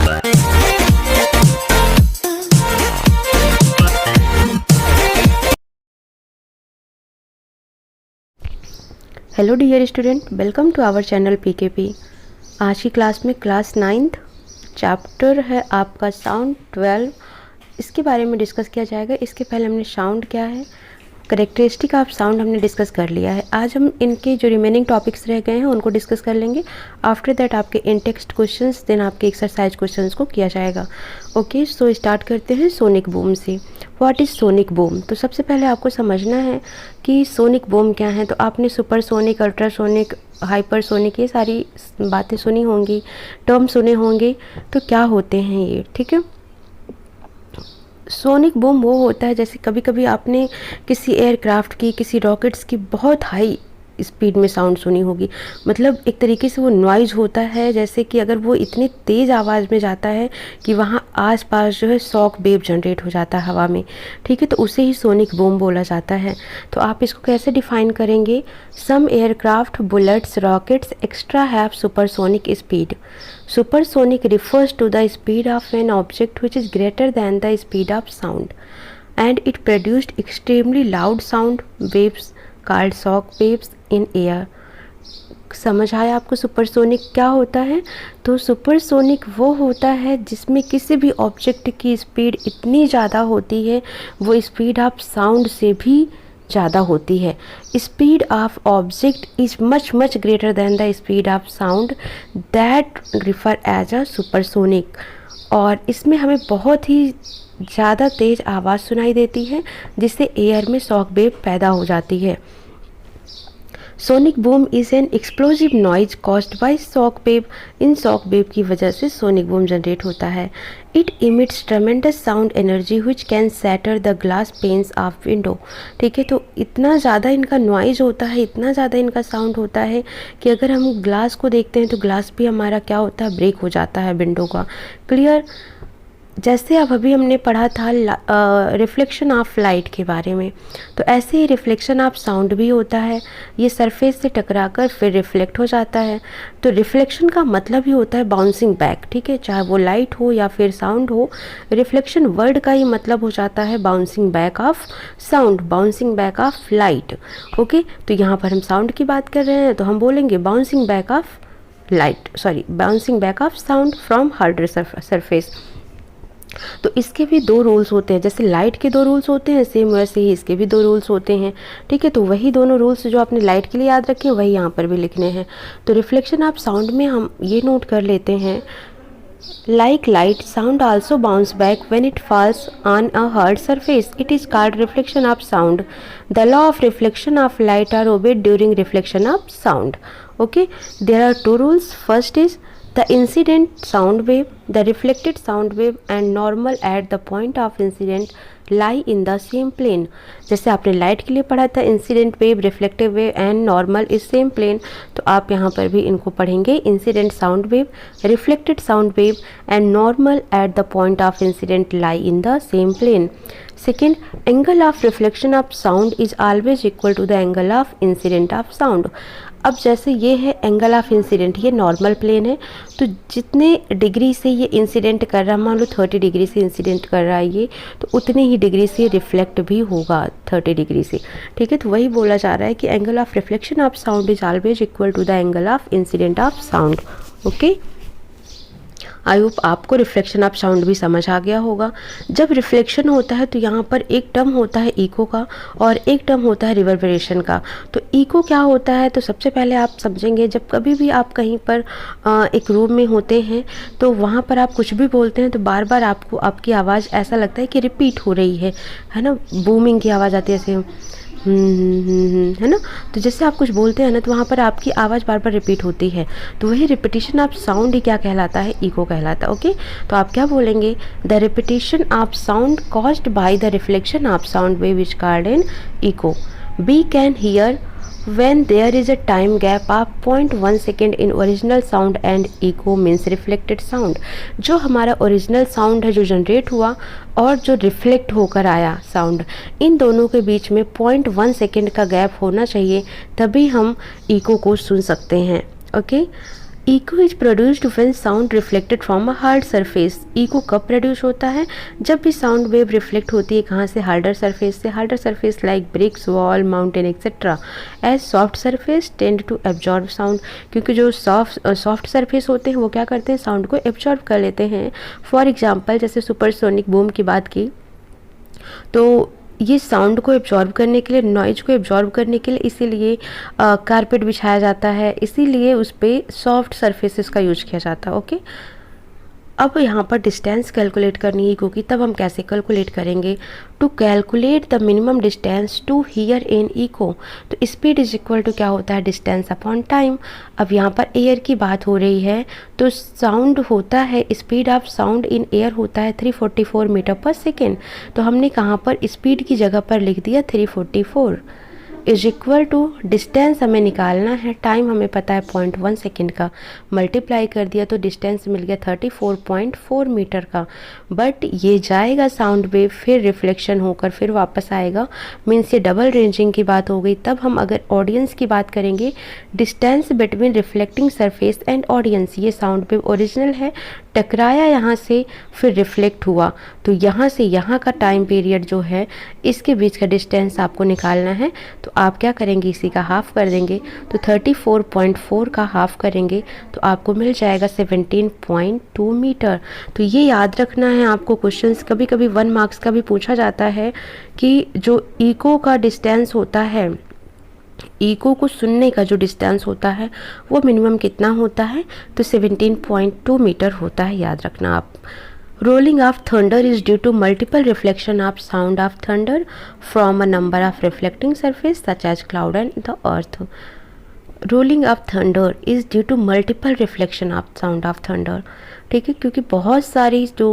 Hello dear student, welcome to our channel PKP. आज की class में क्लास 9th चैप्टर है आपका साउंड 12, इसके बारे में डिस्कस किया जाएगा। इसके पहले हमने साउंड क्या है, करेक्टरिस्टिक ऑफ साउंड हमने डिस्कस कर लिया है। आज हम इनके जो रिमेनिंग टॉपिक्स रह गए हैं उनको डिस्कस कर लेंगे। आफ्टर दैट आपके इन टेक्स्ट क्वेश्चंस, देन आपके एक्सरसाइज क्वेश्चंस को किया जाएगा। ओके, सो स्टार्ट करते हैं सोनिक बूम से। What is sonic boom? तो सबसे पहले आपको समझना है कि सोनिक बूम क्या है। तो आपने सुपरसोनिक, अल्ट्रासोनिक, हाइपरसोनिक ये सारी बातें सुनी होंगी, टर्म सुने होंगे। तो क्या होते हैं ये, ठीक है। सोनिक बूम वो होता है जैसे कभी कभी आपने किसी एयरक्राफ्ट की, किसी रॉकेट्स की बहुत हाई स्पीड में साउंड सुनी होगी। मतलब एक तरीके से वो नॉइज़ होता है, जैसे कि अगर वो इतनी तेज़ आवाज़ में जाता है कि वहाँ आसपास जो है शॉक वेव जनरेट हो जाता है हवा में, ठीक है। तो उसे ही सोनिक बूम बोला जाता है। तो आप इसको कैसे डिफाइन करेंगे? Some aircraft, bullets, rockets extra have supersonic speed. Supersonic refers to the speed of an object which is greater than the speed of sound, and it produced extremely loud sound waves called shock waves in air. समझ आया आपको supersonic क्या होता है? तो supersonic वो होता है जिसमें किसी भी ऑब्जेक्ट की स्पीड इतनी ज़्यादा होती है, वो स्पीड ऑफ साउंड से भी ज़्यादा होती है। Speed of object is much greater than the speed of sound, that refer as a supersonic. और इसमें हमें बहुत ही ज़्यादा तेज़ आवाज़ सुनाई देती है जिससे एयर में शॉक वेव पैदा हो जाती है। Sonic boom is an explosive noise caused by shock wave. इन शॉक वेव की वजह से सोनिक बूम जनरेट होता है। It emits tremendous sound energy which can shatter the glass panes of window. ठीक है, तो इतना ज़्यादा इनका नॉइज होता है, इतना ज़्यादा इनका साउंड होता है कि अगर हम ग्लास को देखते हैं तो ग्लास भी हमारा क्या होता है, ब्रेक हो जाता है विंडो का। क्लियर? जैसे अब अभी हमने पढ़ा था रिफ्लेक्शन ऑफ लाइट के बारे में, तो ऐसे ही रिफ्लेक्शन ऑफ साउंड भी होता है। ये सरफेस से टकराकर फिर रिफ्लेक्ट हो जाता है। तो रिफ्लेक्शन का मतलब ही होता है बाउंसिंग बैक, ठीक है, चाहे वो लाइट हो या फिर साउंड हो। रिफ्लेक्शन वर्ड का ही मतलब हो जाता है bouncing back of sound, bouncing back of light. Okay, तो यहाँ पर हम साउंड की बात कर रहे हैं तो हम बोलेंगे bouncing back of light, bouncing back of sound from harder surface. तो इसके भी दो रूल्स होते हैं, जैसे लाइट के दो रूल्स होते हैं, सेम वैसे ही इसके भी दो रूल्स होते हैं, ठीक है। तो वही दोनों रूल्स जो आपने लाइट के लिए याद रखे वही यहाँ पर भी लिखने हैं। तो रिफ्लेक्शन ऑफ साउंड में हम ये नोट कर लेते हैं, like light, sound also bounce back when it falls on a hard surface. It is called reflection of sound. The law of reflection of light are obeyed during reflection of sound. Okay, there are two rules. First is the incident sound wave, the reflected sound wave and normal at the point of incident lie in the same plane. जैसे आपने light के लिए पढ़ा था incident wave, reflective wave and normal is same plane, तो आप यहाँ पर भी इनको पढ़ेंगे। Incident sound wave, reflected sound wave and normal at the point of incident lie in the same plane. Second, angle of reflection of sound is always equal to the angle of incident of sound. अब जैसे ये है angle of incident, ये normal plane है, तो जितने degree से ये इंसिडेंट कर रहा है, मान लो 30 डिग्री से इंसिडेंट कर रहा है ये, तो उतने ही डिग्री से रिफ्लेक्ट भी होगा 30 डिग्री से, ठीक है। तो वही बोला जा रहा है कि angle of reflection of sound is always equal to the angle of incident of sound. Okay, I hope आपको रिफ्लेक्शन ऑफ साउंड भी समझ आ गया होगा। जब रिफ्लेक्शन होता है तो यहाँ पर एक टर्म होता है इको का और एक टर्म होता है रिवर्बरेशन का। तो इको क्या होता है, तो सबसे पहले आप समझेंगे, जब कभी भी आप कहीं पर एक रूम में होते हैं तो वहाँ पर आप कुछ भी बोलते हैं तो बार बार आपको आपकी आवाज़ ऐसा लगता है कि रिपीट हो रही है ना, बूमिंग की आवाज़ आती है ऐसे, है ना। तो जैसे आप कुछ बोलते हैं ना तो वहाँ पर आपकी आवाज़ बार बार रिपीट होती है, तो वही रिपीटिशन ऑफ साउंड ही क्या कहलाता है, इको कहलाता है। ओके, तो आप क्या बोलेंगे, the repetition of sound caused by the reflection of sound wave is called an echo. We can hear when there is a time gap of 0.1 second in original sound and echo means reflected sound। जो हमारा original sound है जो generate हुआ और जो reflect होकर आया sound, इन दोनों के बीच में 0.1 सेकेंड का गैप होना चाहिए, तभी हम इको को सुन सकते हैं। Okay, echo is produced when sound reflected from a hard surface. Echo कब प्रोड्यूस होता है? जब भी साउंड वेव रिफ्लेक्ट होती है कहाँ से? हार्डर सरफेस से। Harder surface like bricks, wall, mountain etcetera. As soft surface tend to absorb sound. क्योंकि जो सॉफ्ट सरफेस होते हैं वो क्या करते हैं? साउंड को एब्जॉर्ब कर लेते हैं। फॉर एग्जाम्पल जैसे सुपरसोनिक बूम की बात की, तो ये साउंड को एब्जॉर्ब करने के लिए, नॉइज को एब्जॉर्ब करने के लिए इसीलिए कारपेट बिछाया जाता है, इसीलिए उस पर सॉफ्ट सरफेसेस का यूज किया जाता है। ओके, अब यहाँ पर डिस्टेंस कैलकुलेट करनी है इको की, तब हम कैसे कैलकुलेट करेंगे? To calculate the minimum distance to hear in echo, तो स्पीड इज इक्वल टू क्या होता है? Distance upon time. अब यहाँ पर एयर की बात हो रही है, तो साउंड होता है, speed of sound in air होता है 344 मीटर पर सेकेंड। तो हमने कहाँ पर स्पीड की जगह पर लिख दिया 344 इज इक्वल टू डिस्टेंस हमें निकालना है, टाइम हमें पता है 0.1 सेकेंड का, मल्टीप्लाई कर दिया तो डिस्टेंस मिल गया 34.4 मीटर का। बट ये जाएगा साउंड वेव, फिर रिफ्लेक्शन होकर फिर वापस आएगा, मीन्स ये डबल रेंजिंग की बात हो गई। तब हम अगर ऑडियंस की बात करेंगे, distance between reflecting surface and audience, ये साउंड वेव ओरिजिनल है, टकराया यहाँ से, फिर रिफ्लेक्ट हुआ, तो यहाँ से यहाँ का टाइम पीरियड जो है, इसके बीच का डिस्टेंस आपको निकालना है। तो आप क्या करेंगे? इसी का हाफ कर देंगे, तो 34.4 का हाफ करेंगे तो आपको मिल जाएगा 17.2 मीटर। तो ये याद रखना है आपको। क्वेश्चंस कभी कभी 1 मार्क्स का भी पूछा जाता है कि जो इको का डिस्टेंस होता है, इको को सुनने का जो डिस्टेंस होता है वो मिनिमम कितना होता है? तो 17.2 मीटर होता है, याद रखना आप। Rolling of thunder is due to multiple reflection of sound of thunder from a number of reflecting surface such as cloud and the earth. Rolling of thunder is due to multiple reflection of sound of thunder. ठीक है, क्योंकि बहुत सारी जो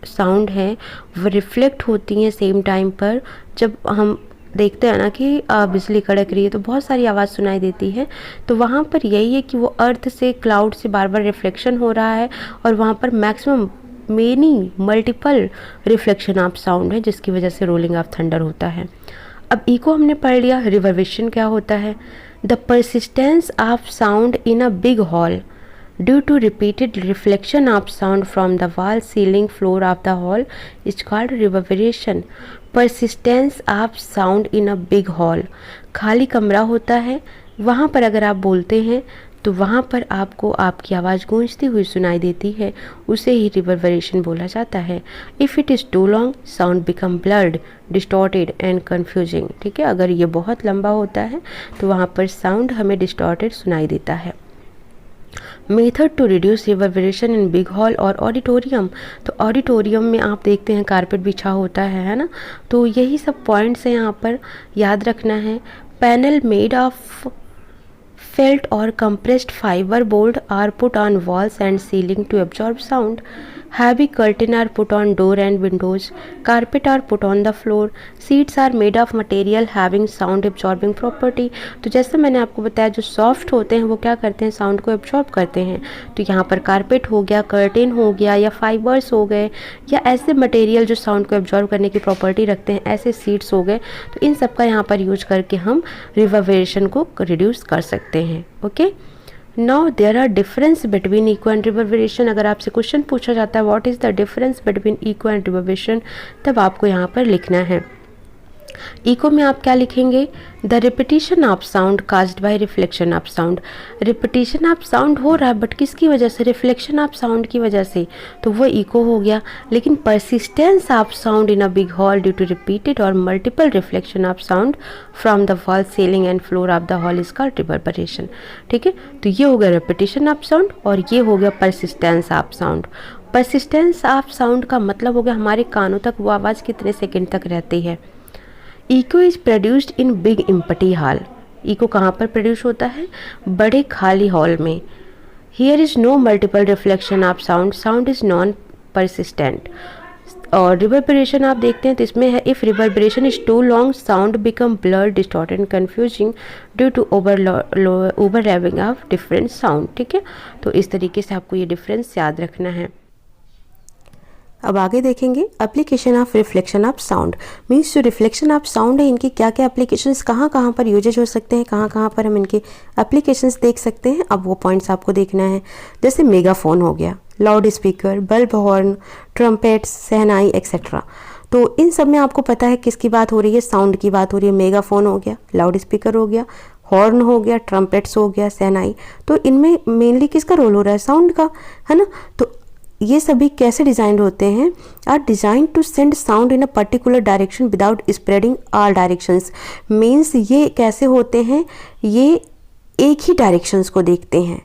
sound हैं वो reflect होती हैं सेम टाइम पर। जब हम देखते हैं ना कि बिजली कड़क रही है तो बहुत सारी आवाज़ सुनाई देती है, तो वहाँ पर यही है कि वो अर्थ से, क्लाउड से बार बार रिफ्लेक्शन हो रहा है और वहाँ पर maximum many multiple reflection of sound है, जिसकी वजह से रोलिंग ऑफ थंडर होता है। अब इको हमने पढ़ लिया। रिवर्बरेशन क्या होता है? The persistence of sound in a big hall due to repeated reflection of sound from the wall, ceiling, floor of the hall is called reverberation. Persistence of sound in a big hall, खाली कमरा होता है, वहाँ पर अगर आप बोलते हैं तो वहाँ पर आपको आपकी आवाज़ गूंजती हुई सुनाई देती है, उसे ही रिवर्बरेशन बोला जाता है। If it is too long sound become blurred, distorted and confusing. ठीक है, अगर ये बहुत लंबा होता है तो वहाँ पर साउंड हमें डिस्टॉर्टेड सुनाई देता है। Method to reduce reverberation in big hall और ऑडिटोरियम, तो ऑडिटोरियम में आप देखते हैं कारपेट बिछा होता है ना, तो यही सब पॉइंट्स हैं यहाँ पर याद रखना है। Panel made of felt or compressed fiber board are put on walls and ceiling to absorb sound. Heavy curtain are put on door and windows. Carpet are put on the floor. Seats are made of material having sound absorbing property. तो जैसे मैंने आपको बताया जो soft होते हैं वो क्या करते हैं? साउंड को एब्जॉर्ब करते हैं। तो यहाँ पर कारपेट हो गया, कर्टेन हो गया, या फाइबर्स हो गए, या ऐसे मटेरियल जो साउंड को एब्जॉर्ब करने की प्रॉपर्टी रखते हैं, ऐसे सीट्स हो गए। तो इन सब का यहाँ पर यूज करके हम रिवर्बरेशन को रिड्यूस कर सकते हैं। Okay, now there are difference between echo and reverberation. अगर आपसे क्वेश्चन पूछा जाता है what is the difference between echo and reverberation, तब आपको यहाँ पर लिखना है। इको में आप क्या लिखेंगे? The repetition of sound caused by reflection of sound. Repetition of sound हो रहा है बट किसकी वजह से? रिफ्लेक्शन ऑफ साउंड की वजह से, तो वो इको हो गया। लेकिन persistence of sound in a big hall due to repeated और multiple reflection of sound from the wall, ceiling and floor of the hall is called reverberation. ठीक है, तो ये हो गया रिपीटिशन ऑफ साउंड और ये हो गया persistence of sound. Persistence of sound का मतलब हो गया हमारे कानों तक वो आवाज़ कितने सेकेंड तक रहती है। Echo is produced in big empty hall. Echo कहाँ पर प्रोड्यूस होता है? बड़े खाली हॉल में। Here is no multiple reflection of sound, sound is non persistent. और रिवर्बरेशन आप देखते हैं तो इसमें है if reverberation is too long sound become blurred, distorted and confusing due to overlapping of different sound. ठीक है, तो इस तरीके से आपको ये डिफरेंस याद रखना है। अब आगे देखेंगे application of reflection of sound. Means जो रिफ्लेक्शन ऑफ साउंड है इनकी क्या क्या एप्लीकेशंस, कहाँ कहाँ पर यूजेज हो सकते हैं, कहाँ कहाँ पर हम इनके एप्लीकेशंस देख सकते हैं। अब वो पॉइंट्स आपको देखना है। जैसे मेगाफोन हो गया, loud speaker, bulb horn, trumpets, shehnai etcetera. तो इन सब में आपको पता है किसकी बात हो रही है, साउंड की बात हो रही है। मेगाफोन हो गया, लाउड स्पीकर हो गया, हॉर्न हो गया, ट्रम्पेट्स हो गया, शहनाई। तो इनमें मेनली किसका रोल हो रहा है, साउंड का, है ना। तो ये सभी कैसे डिज़ाइन होते हैं, are design to send sound in a particular direction without spreading all directions. Means ये कैसे होते हैं, ये एक ही डायरेक्शंस को देखते हैं,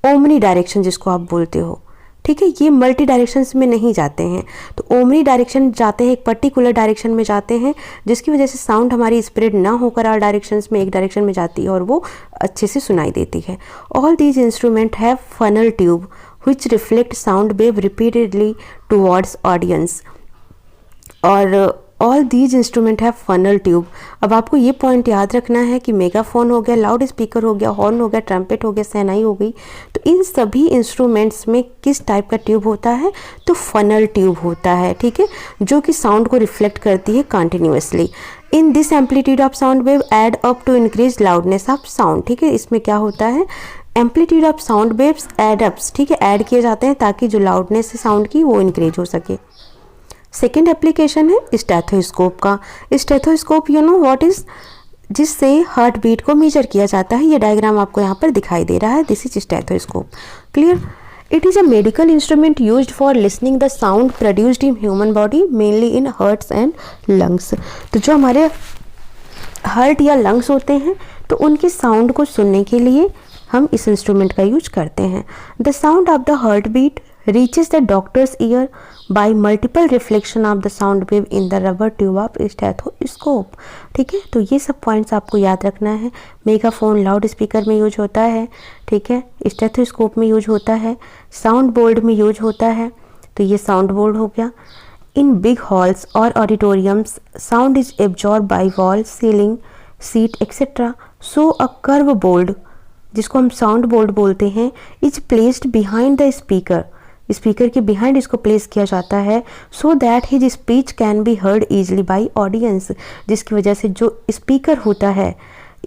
ओमनी डायरेक्शन जिसको आप बोलते हो, ठीक है। ये मल्टी डायरेक्शंस में नहीं जाते हैं। तो ओमनी डायरेक्शन जाते हैं, एक पर्टिकुलर डायरेक्शन में जाते हैं, जिसकी वजह से साउंड हमारी स्प्रेड ना होकर ऑल डायरेक्शंस में एक डायरेक्शन में जाती है और वो अच्छे से सुनाई देती है। All these instrument have funnel tube which reflect sound wave repeatedly towards audience। और all these instrument have funnel tube। अब आपको ये पॉइंट याद रखना है कि मेगाफोन हो गया, लाउड स्पीकर हो गया, हॉर्न हो गया, ट्रम्पेट हो गया, शहनाई हो गई, तो इन सभी इंस्ट्रूमेंट्स में किस टाइप का ट्यूब होता है, तो फनल ट्यूब होता है, ठीक है, जो कि साउंड को रिफ्लेक्ट करती है continuously. In this amplitude of sound wave add up to increase loudness of sound, ठीक है। इसमें क्या होता है, amplitude of sound waves add ups, ठीक है, ऐड किए जाते हैं ताकि जो लाउडनेस है साउंड की वो इंक्रीज हो सके। सेकेंड एप्लीकेशन है स्टेथोस्कोप का। Stethoscope you know what is, जिससे हार्ट बीट को मेजर किया जाता है। ये डायग्राम आपको यहाँ पर दिखाई दे रहा है, this is stethoscope, clear. It is a medical instrument used for listening the sound produced in human body mainly in hearts and lungs. तो जो हमारे हार्ट या लंग्स होते हैं तो उनके साउंड को सुनने के लिए हम इस इंस्ट्रूमेंट का यूज करते हैं। The sound of the heart beat reaches the doctor's ear by multiple reflection of the sound wave in the rubber tube of stethoscope, ठीक है। तो ये सब पॉइंट्स आपको याद रखना है। मेगाफोन लाउड स्पीकर में यूज होता है, ठीक है, स्टेथोस्कोप में यूज होता है, साउंड बोर्ड में यूज होता है, तो ये साउंड बोर्ड हो गया। इन बिग हॉल्स और auditoriums sound is absorb by wall, ceiling, seat etcetera. So a curve board, जिसको हम साउंड बोर्ड बोलते हैं, is placed behind the speaker, speaker के बिहाइंड इसको प्लेस किया जाता है, so that his speech can be heard easily by audience, जिसकी वजह से जो स्पीकर होता है,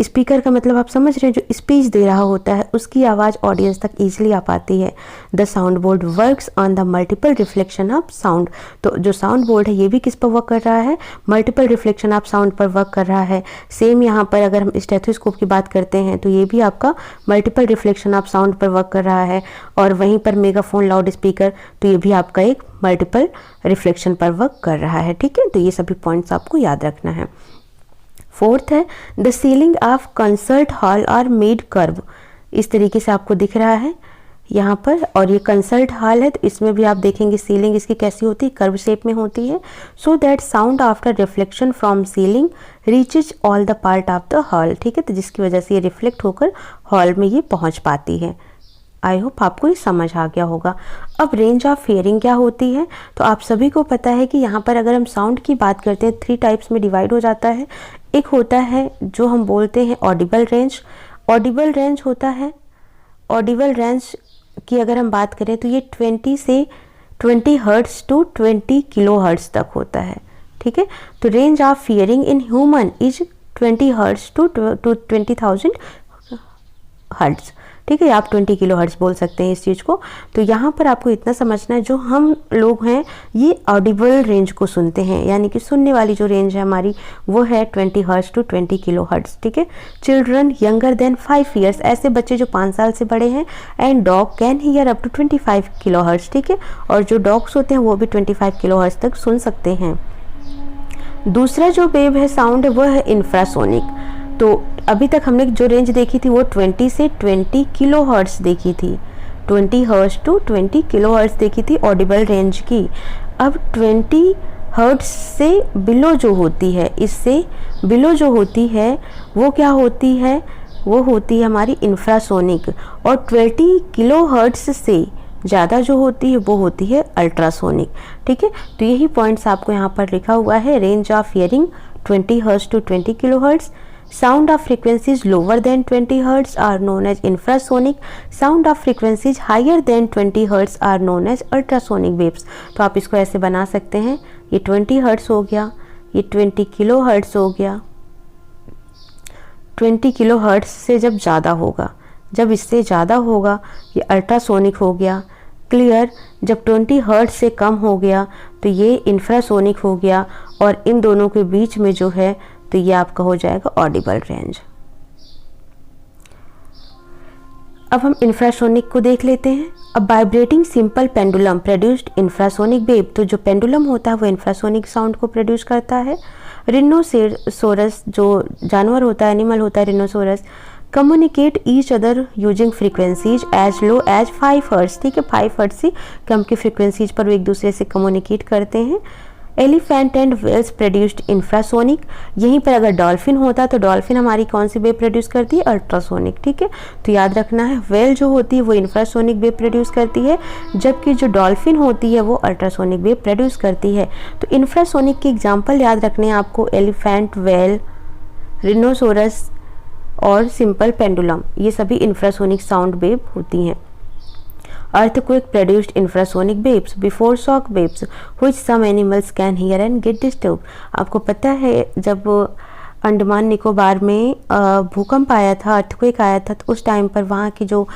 स्पीकर का मतलब आप समझ रहे हैं, जो स्पीच दे रहा होता है उसकी आवाज़ ऑडियंस तक ईजिली आ पाती है। The sound board works on the multiple reflection of sound. तो जो साउंड बोर्ड है ये भी किस पर वर्क कर रहा है, मल्टीपल रिफ्लेक्शन ऑफ साउंड पर वर्क कर रहा है। सेम यहाँ पर अगर हम स्टेथोस्कोप की बात करते हैं तो ये भी आपका मल्टीपल रिफ्लेक्शन ऑफ साउंड पर वर्क कर रहा है, और वहीं पर मेगाफोन लाउड स्पीकर तो ये भी आपका एक मल्टीपल रिफ्लेक्शन पर वर्क कर रहा है, ठीक है। तो ये सभी पॉइंट्स आपको याद रखना है। फोर्थ है the ceiling of concert hall are made curve. इस तरीके से आपको दिख रहा है यहाँ पर, और ये कंसर्ट हॉल है तो इसमें भी आप देखेंगे सीलिंग इसकी कैसी होती है, कर्व शेप में होती है, so that sound after reflection from ceiling reaches all the part of the hall, ठीक है। तो जिसकी वजह से ये रिफ्लेक्ट होकर हॉल में ये पहुँच पाती है। आई होप आपको ये समझ आ गया होगा। अब रेंज ऑफ हियरिंग क्या होती है, तो आप सभी को पता है कि यहाँ पर अगर हम साउंड की बात करते हैं 3 टाइप्स में डिवाइड हो जाता है। एक होता है जो हम बोलते हैं ऑडिबल रेंज। ऑडिबल रेंज होता है, ऑडिबल रेंज की अगर हम बात करें तो ये 20 से 20 हर्ट्ज टू 20 किलो हर्ट्ज तक होता है, ठीक है। तो range of hearing in human is 20 hertz to 20,000 hertz, ठीक है। आप 20 किलो हर्ट्ज बोल सकते हैं इस चीज़ को। तो यहाँ पर आपको इतना समझना है, जो हम लोग हैं ये ऑडिबल रेंज को सुनते हैं, यानी कि सुनने वाली जो रेंज है हमारी वो है 20 हर्ट्ज टू 20 किलो हर्ट्ज, ठीक है। चिल्ड्रन यंगर देन 5 ईयर्स, ऐसे बच्चे जो 5 साल से बड़े हैं, and dog can hear up to 25 kilo hertz, ठीक है। और जो डॉग्स होते हैं वो भी 25 किलो हर्ट्ज तक सुन सकते हैं। दूसरा जो वेव है साउंड है वो है इंफ्रासोनिक। तो अभी तक हमने जो रेंज देखी थी वो 20 से 20 किलो हर्ट्ज देखी थी, 20 हर्ट्ज टू 20 किलो हर्ट्ज देखी थी ऑडिबल रेंज की। अब 20 हर्ट्ज से बिलो जो होती है, इससे बिलो जो होती है वो क्या होती है, वो होती है हमारी इंफ्रासोनिक, और 20 किलो हर्ट्ज से ज़्यादा जो होती है वो होती है अल्ट्रासोनिक, ठीक है। तो यही पॉइंट्स आपको यहाँ पर लिखा हुआ है। Range of hearing 20 hertz to 20 kilo hertz, Sound of frequencies lower than 20 Hz are known as infrasonic. Sound of frequencies higher than 20 Hz are known as ultrasonic waves. तो आप इसको ऐसे बना सकते हैं, ये 20 Hz हो गया, ये 20 किलो हर्ट्स हो गया। 20 किलो हर्ट्स से जब ज़्यादा होगा, जब इससे ज़्यादा होगा ये अल्ट्रासोनिक हो गया। क्लियर। जब 20 हर्ट्स से कम हो गया तो ये इंफ्रासोनिक हो गया, और इन दोनों के बीच में जो है तो ये आपका हो जाएगा ऑडिबल रेंज। अब हम इंफ्रासोनिक को देख लेते हैं। अब vibrating simple pendulum produced infrasonic wave, तो जो पेंडुलम होता है वो इंफ्रासोनिक साउंड को प्रोड्यूस करता है। रिनोसेरोसोरस जो जानवर होता है, एनिमल होता है rhinoceros, communicate each other using frequencies as low as 5 hertz. ठीक है, 5 हर्ट्ज से कम की फ्रीक्वेंसीज पर वो एक दूसरे से कम्युनिकेट करते हैं। Elephant and whales produced infrasonic, यहीं पर अगर डॉल्फिन होता तो डॉल्फिन हमारी कौन सी वेव प्रोड्यूस करती है? अल्ट्रासोनिक। ठीक है, तो याद रखना है वेल जो होती है वो इंफ्रासोनिक वेव प्रोड्यूस करती है, जबकि जो डॉल्फिन होती है वो अल्ट्रासोनिक वेव प्रोड्यूस करती है। तो इंफ्रासोनिक के एग्जाम्पल याद रखने हैं आपको, एलिफेंट, वेल, रिनोसोरस और सिंपल पेंडुलम, ये सभी इंफ्रासोनिक साउंड वेव होती हैं। Earthquake produced infrasonic waves before shock waves which some animals can hear and get disturbed। आपको पता है जब अंडमान निकोबार में भूकंप आया था, अर्थक्वेक आया था, तो उस टाइम पर वहाँ के जो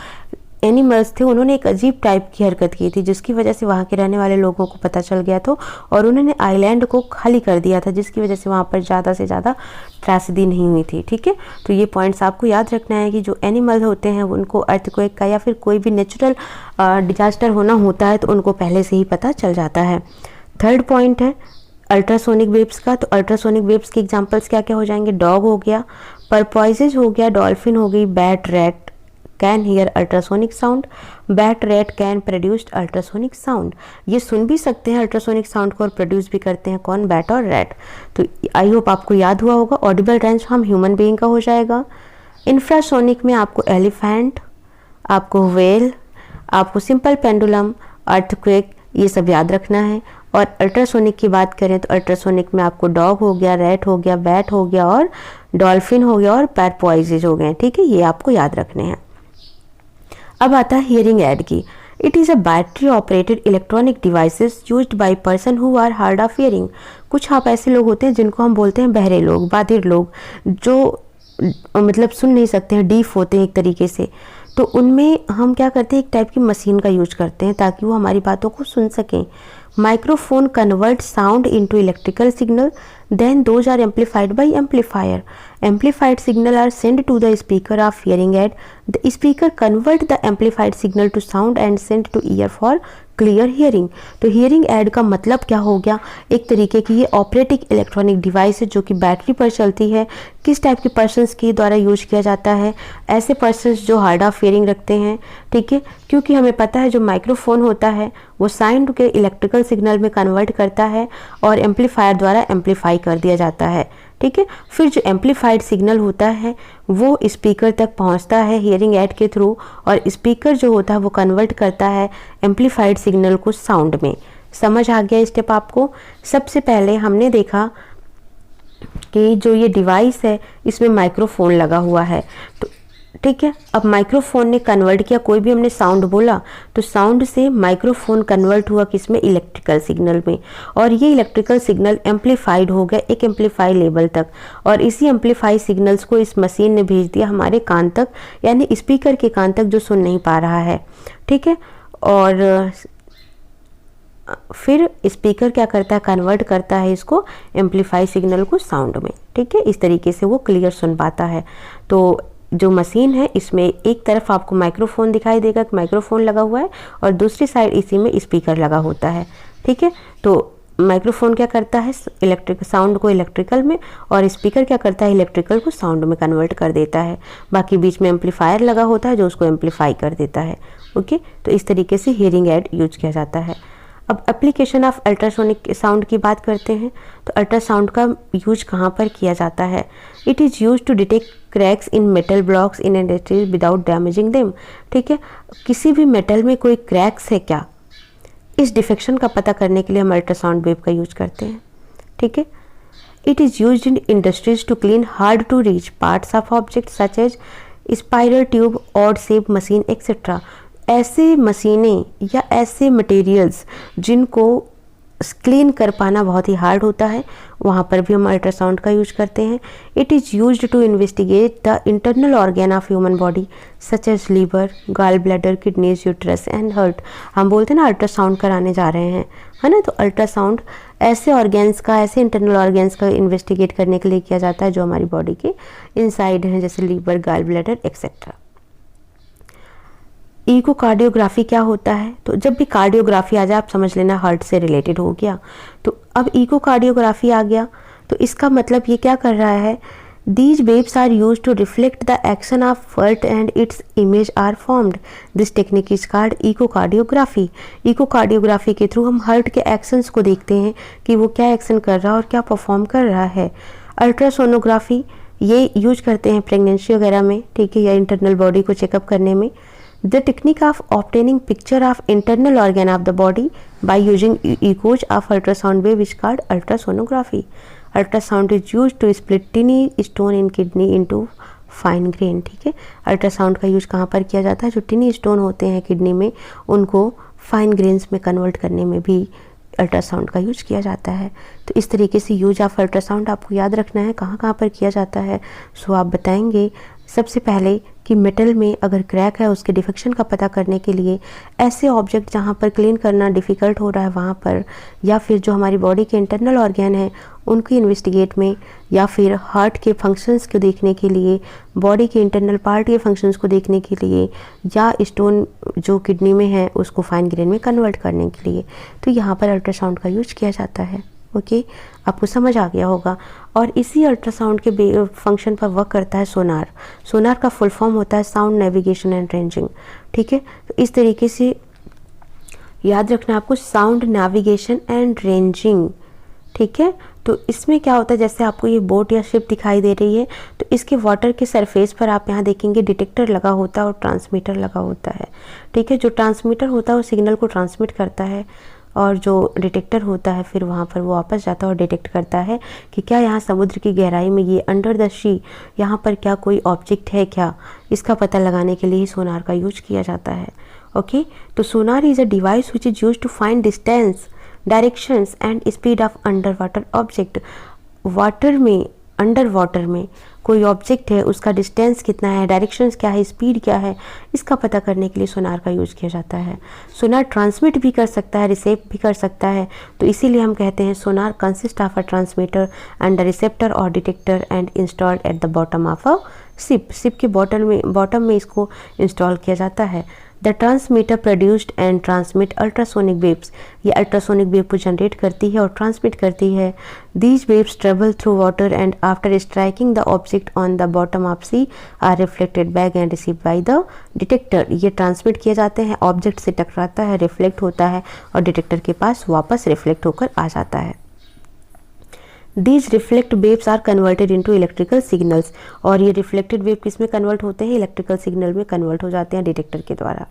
एनिमल्स थे उन्होंने एक अजीब टाइप की हरकत की थी, जिसकी वजह से वहाँ के रहने वाले लोगों को पता चल गया था और उन्होंने आइलैंड को खाली कर दिया था, जिसकी वजह से वहाँ पर ज़्यादा से ज़्यादा ट्रेजेडी नहीं हुई थी। ठीक है, तो ये पॉइंट्स आपको याद रखना है कि जो एनिमल होते हैं उनको अर्थक्वेक का या फिर कोई भी नेचुरल डिजास्टर होना होता है तो उनको पहले से ही पता चल जाता है। थर्ड पॉइंट है अल्ट्रासोनिक वेव्स का। तो अल्ट्रासोनिक वेव्स के एग्जांपल्स क्या क्या हो जाएंगे? डॉग हो गया, परपॉइजेज हो गया, डॉल्फिन हो गई, bat, rat can hear ultrasonic sound. Bat, rat can produced ultrasonic sound, ये सुन भी सकते हैं अल्ट्रासोनिक साउंड को और प्रोड्यूस भी करते हैं। कौन? बैट और रैट। तो आई होप आपको याद हुआ होगा। ऑडिबल रेंज हम ह्यूमन बीइंग का हो जाएगा। इंफ्रासोनिक में आपको एलिफेंट, आपको वेल, आपको सिंपल पेंडुलम, अर्थक्वेक, ये सब याद रखना है। और अल्ट्रासोनिक की बात करें तो अल्ट्रासोनिक में आपको डॉग हो गया, रैट हो गया, बैट हो गया और डॉल्फिन हो गया और परपॉइजेज हो गए। ठीक है, ये आपको याद रखने हैं। अब आता है हियरिंग एड की। It is a battery operated electronic devices used by person who are hard of hearing. कुछ आप ऐसे लोग होते हैं जिनको हम बोलते हैं बहरे लोग, बाधिर लोग, जो मतलब सुन नहीं सकते हैं, डीफ होते हैं एक तरीके से। तो उनमें हम क्या करते हैं, एक टाइप की मशीन का यूज करते हैं ताकि वो हमारी बातों को सुन सकें। Microphone convert sound into electrical signal, then those are amplified by amplifier. Amplified signal are sent to the speaker of hearing aid. The speaker convert the amplified signal to sound and sent to ear for clear hearing. तो hearing aid का मतलब क्या हो गया? एक तरीके की ये ऑपरेटिंग इलेक्ट्रॉनिक डिवाइस है जो कि बैटरी पर चलती है। किस टाइप के पर्सनस के द्वारा यूज किया जाता है? ऐसे पर्सनस जो हार्ड ऑफ हियरिंग रखते हैं। ठीक है, क्योंकि हमें पता है जो माइक्रोफोन होता है वो साउंड के इलेक्ट्रिकल सिग्नल में कन्वर्ट करता है और एम्पलीफायर द्वारा एम्पलीफाई कर दिया जाता है। ठीक है, फिर जो एम्पलीफाइड सिग्नल होता है वो स्पीकर तक पहुंचता है हियरिंग एड के थ्रू, और स्पीकर जो होता है वो कन्वर्ट करता है एम्पलीफाइड सिग्नल को साउंड में। समझ आ गया स्टेप आपको? सबसे पहले हमने देखा कि जो ये डिवाइस है इसमें माइक्रोफोन लगा हुआ है। तो ठीक है, अब माइक्रोफोन ने कन्वर्ट किया, कोई भी हमने साउंड बोला तो साउंड से माइक्रोफोन कन्वर्ट हुआ किसमें? इलेक्ट्रिकल सिग्नल में, और ये इलेक्ट्रिकल सिग्नल एम्पलीफाइड हो गया एक एम्पलीफाई लेवल तक, और इसी एम्पलीफाई सिग्नल्स को इस मशीन ने भेज दिया हमारे कान तक, यानी स्पीकर के कान तक जो सुन नहीं पा रहा है। ठीक है, और फिर स्पीकर क्या करता है? कन्वर्ट करता है इसको एम्पलीफाई सिग्नल को साउंड में। ठीक है, इस तरीके से वो क्लियर सुन पाता है। तो जो मशीन है इसमें एक तरफ आपको माइक्रोफोन दिखाई देगा कि माइक्रोफोन लगा हुआ है, और दूसरी साइड इसी में स्पीकर लगा होता है। ठीक है, तो माइक्रोफोन क्या करता है? इलेक्ट्रिक साउंड को इलेक्ट्रिकल में, और स्पीकर क्या करता है? इलेक्ट्रिकल को साउंड में कन्वर्ट कर देता है। बाकी बीच में एम्पलीफायर लगा होता है जो उसको एम्पलीफाई कर देता है। ओके, तो इस तरीके से हियरिंग एड यूज किया जाता है। अब एप्लीकेशन ऑफ अल्ट्रासोनिक साउंड की बात करते हैं। तो अल्ट्रासाउंड का यूज कहाँ पर किया जाता है? It is use to detect cracks in metal blocks in industries without damaging them. ठीक है, किसी भी मेटल में कोई क्रैक्स है क्या, इस डिफेक्शन का पता करने के लिए हम अल्ट्रासाउंड वेव का यूज करते हैं। ठीक है, It is used in industries to clean hard to reach parts of objects such as spiral tube, odd shape machine etc. ऐसे मशीनें या ऐसे मटेरियल्स जिनको क्लीन कर पाना बहुत ही हार्ड होता है, वहाँ पर भी हम अल्ट्रासाउंड का यूज करते हैं। It is used to investigate the internal organ of human body such as liver, gall bladder, kidneys, uterus and heart. हम बोलते हैं ना अल्ट्रासाउंड कराने जा रहे हैं, है ना, तो अल्ट्रासाउंड ऐसे ऑर्गेन्स का, ऐसे इंटरनल ऑर्गेन्स का इन्वेस्टिगेट करने के लिए किया जाता है जो हमारी बॉडी के इनसाइड हैं, जैसे liver, gall bladder etcetera. Echocardiography क्या होता है? तो जब भी कार्डियोग्राफी आ जाए आप समझ लेना हार्ट से रिलेटेड हो गया। तो अब इकोकार्डियोग्राफी आ गया, तो इसका मतलब ये क्या कर रहा है, these waves are use to reflect the action of heart and its image are formed. This technique is called echocardiography. Echocardiography के थ्रू हम हार्ट के एक्शंस को देखते हैं कि वो क्या एक्शन कर रहा है और क्या परफॉर्म कर रहा है। अल्ट्रासोनोग्राफी ये यूज करते हैं प्रेगनेंसी वगैरह में, ठीक है, या इंटरनल बॉडी को चेकअप करने में। The technique of obtaining picture of internal organ of the body by using echoes of ultrasound wave is called ultrasonography. Ultrasound is used to split tiny stone in kidney into fine grain, ठीक है। Ultrasound का use कहाँ पर किया जाता है? जो टिनी stone होते हैं किडनी में उनको फाइन ग्रेन्स में कन्वर्ट करने में भी अल्ट्रासाउंड का यूज किया जाता है। तो इस तरीके से यूज ऑफ अल्ट्रासाउंड आपको याद रखना है कहाँ कहाँ पर किया जाता है। सो आप बताएंगे सबसे पहले कि मेटल में अगर क्रैक है उसके डिफेक्शन का पता करने के लिए, ऐसे ऑब्जेक्ट जहाँ पर क्लीन करना डिफ़िकल्ट हो रहा है वहाँ पर, या फिर जो हमारी बॉडी के इंटरनल ऑर्गन हैं उनकी इन्वेस्टिगेट में, या फिर हार्ट के फंक्शंस को देखने के लिए, बॉडी के इंटरनल पार्ट के फंक्शंस को देखने के लिए, या स्टोन जो किडनी में है उसको फाइन ग्रेन में कन्वर्ट करने के लिए। तो यहाँ पर अल्ट्रासाउंड का यूज किया जाता है। ओके, आपको समझ आ गया होगा। और इसी अल्ट्रासाउंड के फंक्शन पर वर्क करता है सोनार। सोनार का फुल फॉर्म होता है साउंड नेविगेशन एंड रेंजिंग, ठीक है। तो इस तरीके से याद रखना आपको, साउंड नेविगेशन एंड रेंजिंग, ठीक है। तो इसमें क्या होता है, जैसे आपको ये बोट या शिप दिखाई दे रही है, तो इसके वाटर के सरफेस पर आप यहाँ देखेंगे डिटेक्टर लगा होता है और ट्रांसमीटर लगा होता है, ठीक है। जो ट्रांसमीटर होता है वो सिग्नल को ट्रांसमिट करता है, और जो डिटेक्टर होता है फिर वहाँ पर वो वापस जाता है और डिटेक्ट करता है कि क्या यहाँ समुद्र की गहराई में, ये अंडर द सी, यहाँ पर क्या कोई ऑब्जेक्ट है क्या। इसका पता लगाने के लिए ही सोनार का यूज किया जाता है। ओके, तो sonar is a device which is use to find distance, directions and speed of under water object. Water में, अंडर वाटर में कोई ऑब्जेक्ट है उसका डिस्टेंस कितना है, डायरेक्शंस क्या है, स्पीड क्या है, इसका पता करने के लिए सोनार का यूज किया जाता है। सोनार ट्रांसमिट भी कर सकता है, रिसेप्ट भी कर सकता है, तो इसीलिए हम कहते हैं sonar consist of a transmitter and a receptor और detector and installed at the bottom of a ship. Ship के बॉटम में इसको इंस्टॉल किया जाता है। The transmitter produced and transmit ultrasonic waves. ये अल्ट्रासोनिक वेव को जनरेट करती है और ट्रांसमिट करती है। These waves travel through water and after striking the object on the bottom of sea are reflected back and receive by the detector. ये transmit किए जाते हैं, ऑब्जेक्ट से टकराता है, रिफ्लेक्ट होता है और डिटेक्टर के पास वापस रिफ्लेक्ट होकर आ जाता है। These reflect waves are converted into electrical signals। और ये रिफ्लेक्टेड वेव किस में कन्वर्ट होते हैं? इलेक्ट्रिकल सिग्नल में कन्वर्ट हो जाते हैं डिटेक्टर के द्वारा।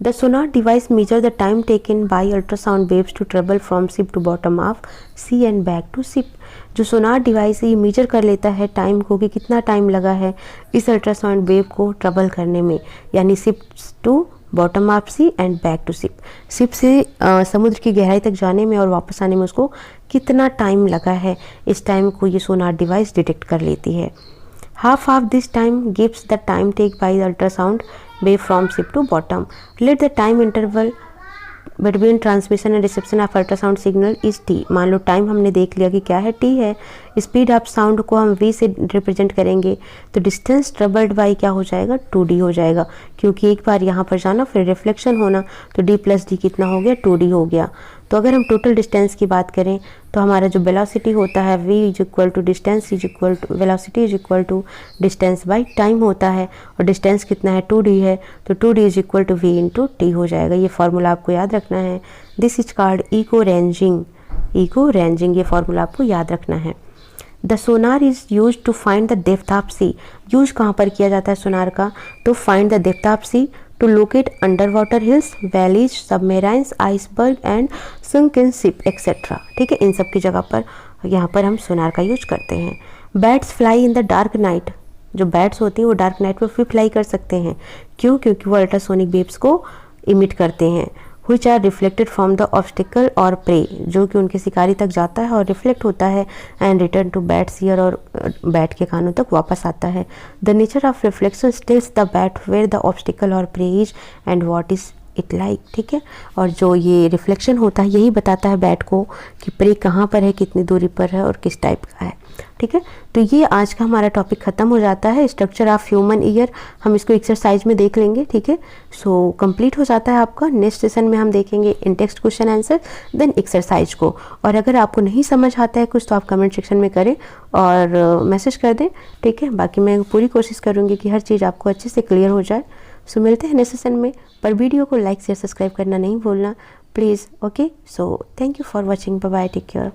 The sonar device measure the time taken by ultrasound waves to travel from ship to bottom of sea and back to ship। जो सोनार डिवाइस है ये मेजर कर लेता है टाइम को कि कितना टाइम लगा है इस अल्ट्रासाउंड वेव को ट्रेवल करने में, यानी ship to bottom of sea and back to ship. Ship से समुद्र की गहराई तक जाने में और वापस आने में उसको कितना टाइम लगा है, इस टाइम को ये सोनार डिवाइस डिटेक्ट कर लेती है। Half of this time gives the time take by the ultrasound wave from ship to bottom. Let the time interval between transmission and reception of ultrasound signal is T. मान लो time हमने देख लिया कि क्या है, टी है। Speed of sound को हम वी से रिप्रेजेंट करेंगे, तो डिस्टेंस ट्रेवल्ड बाई क्या हो जाएगा? 2d हो जाएगा, क्योंकि एक बार यहाँ पर जाना फिर रिफ्लेक्शन होना, तो d प्लस डी कितना हो गया? 2d हो गया। तो अगर हम टोटल डिस्टेंस की बात करें तो हमारा जो वेलोसिटी होता है v is equal to distance is equal to velocity is equal to distance by time होता है, और डिस्टेंस कितना है? 2d है, तो 2d is equal to v into T हो जाएगा। ये फार्मूला आपको याद रखना है। This is called echo ranging. Echo ranging, ये फार्मूला आपको याद रखना है। The sonar is use to find the depth of sea. Use कहाँ पर किया जाता है सोनार का? तो find the depth of sea, to locate under water hills, valleys, submarines, iceberg and sunken ship etcetera, ठीक है। इन सब की जगह पर यहाँ पर हम सोनार का यूज करते हैं। Bats fly in the dark night, जो बैट्स होती हैं वो डार्क नाइट में भी फ्लाई कर सकते हैं। क्यों? क्योंकि वो अल्ट्रासोनिक वेव्स को इमिट करते हैं। which are reflected from the obstacle और प्रे, जो कि उनके शिकारी तक जाता है और रिफ्लेक्ट होता है and return to bat's ear, और बैट के कानों तक वापस आता है। The nature of reflection tells the bat where the obstacle और prey is and what is it like, ठीक है। और जो ये रिफ्लेक्शन होता है यही बताता है बैट को कि प्रे कहाँ पर है, कितनी दूरी पर है और किस टाइप का है, ठीक है। तो ये आज का हमारा टॉपिक ख़त्म हो जाता है, स्ट्रक्चर ऑफ ह्यूमन ईयर। हम इसको एक्सरसाइज में देख लेंगे, ठीक है। सो कंप्लीट हो जाता है आपका। नेक्स्ट सेशन में हम देखेंगे इन text question answer, then exercise को। और अगर आपको नहीं समझ आता है कुछ तो आप कमेंट सेक्शन में करें और मैसेज कर दें, ठीक है। बाकी मैं पूरी कोशिश करूँगी कि हर चीज़ आपको अच्छे से क्लियर हो जाए। सो मिलते हैं नेक्स्ट सेशन में, पर वीडियो को लाइक शेयर सब्सक्राइब करना नहीं भूलना please, okay. So thank you for watching, bye bye, take care.